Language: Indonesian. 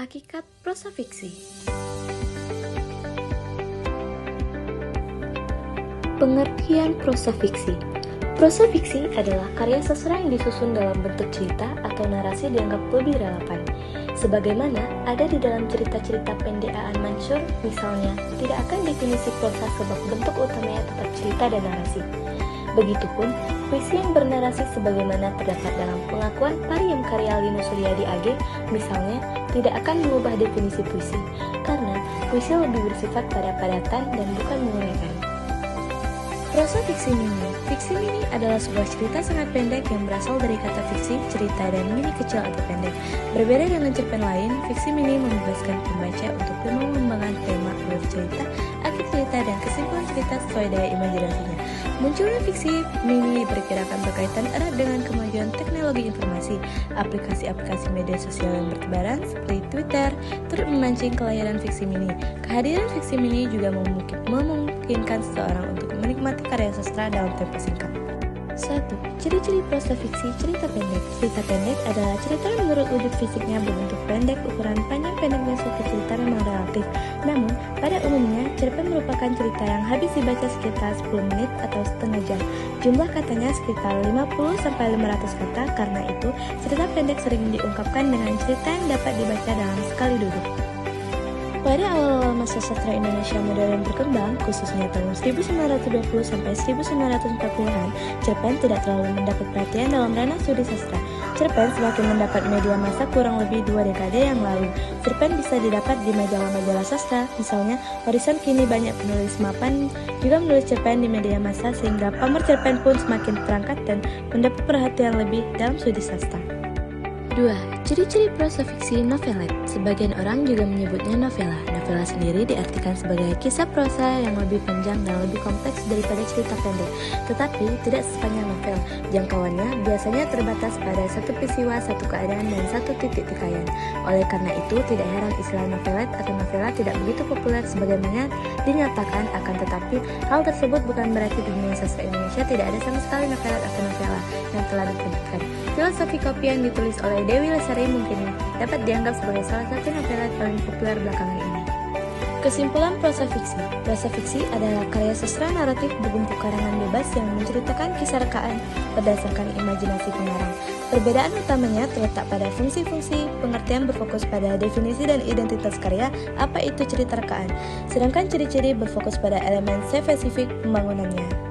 Hakikat prosa fiksi. Pengertian prosa fiksi. Prosa fiksi adalah karya sastra yang disusun dalam bentuk cerita atau narasi dianggap lebih relevan. Sebagaimana ada di dalam cerita-cerita pendek A.N. Mansur, misalnya, tidak akan definisi prosa sebab bentuk utamanya tetap cerita dan narasi. Begitupun, puisi yang bernarasi sebagaimana terdapat dalam pengakuan Pariyam karya Lino Suryadi AG, misalnya, tidak akan mengubah definisi puisi, karena puisi lebih bersifat pada padatan dan bukan menguraikan. Prosa fiksi mini. Fiksi mini adalah sebuah cerita sangat pendek yang berasal dari kata fiksi, cerita, dan mini kecil atau pendek. Berbeda dengan cerpen lain, fiksi mini membebaskan pembaca untuk mengembangkan tema, alur cerita, akhir cerita, dan kesimpulan cerita sesuai daya imajinasinya. Munculnya fiksi mini diperkirakan berkaitan erat dengan kemajuan teknologi informasi. Aplikasi-aplikasi media sosial yang bertebaran seperti Twitter turut memancing kelahiran fiksi mini. Kehadiran fiksi mini juga memungkinkan seseorang untuk menikmati karya sastra dalam tempo singkat. 1. Ciri-ciri prosa fiksi cerita pendek. Cerita pendek adalah cerita yang menurut wujud fisiknya berbentuk pendek. Ukuran panjang-pendeknya suatu cerita memang relatif. Namun, pada umumnya, cerpen merupakan cerita yang habis dibaca sekitar 10 menit atau setengah jam. Jumlah katanya sekitar 50-500 kata. Karena itu, cerita pendek sering diungkapkan dengan cerita yang dapat dibaca dalam sekali duduk. Pada awal-awal masa sastra Indonesia modern berkembang, khususnya tahun 1920 sampai 1940-an, cerpen tidak terlalu mendapat perhatian dalam ranah studi sastra. Cerpen semakin mendapat media massa kurang lebih 2 dekade yang lalu. Cerpen bisa didapat di majalah-majalah sastra, misalnya Warisan kini banyak penulis mapan juga menulis cerpen di media massa sehingga pamer cerpen pun semakin terangkat dan mendapat perhatian lebih dalam studi sastra. 2. Ciri-ciri prosa fiksi novelet. Sebagian orang juga menyebutnya novela. Novela sendiri diartikan sebagai kisah prosa yang lebih panjang dan lebih kompleks daripada cerita pendek, tetapi tidak sepanjang novel. Jangkauannya biasanya terbatas pada satu peristiwa, satu keadaan, dan satu titik tikayan. Oleh karena itu, tidak heran istilah novelet atau novela tidak begitu populer sebagaimana dinyatakan, akan tetapi hal tersebut bukan berarti di dunia sastra Indonesia tidak ada sama sekali novelet atau novela yang telah diterbitkan. Filosofi kopi yang ditulis oleh Dewi Lestari mungkin dapat dianggap sebagai salah satu novelet paling populer belakangan ini. Kesimpulan prosa fiksi. Prosa fiksi adalah karya sastra naratif berbentuk karangan bebas yang menceritakan kisah rekaan berdasarkan imajinasi pengarang. Perbedaan utamanya terletak pada fungsi-fungsi, pengertian berfokus pada definisi dan identitas karya, apa itu cerita rekaan, sedangkan ciri-ciri berfokus pada elemen spesifik pembangunannya.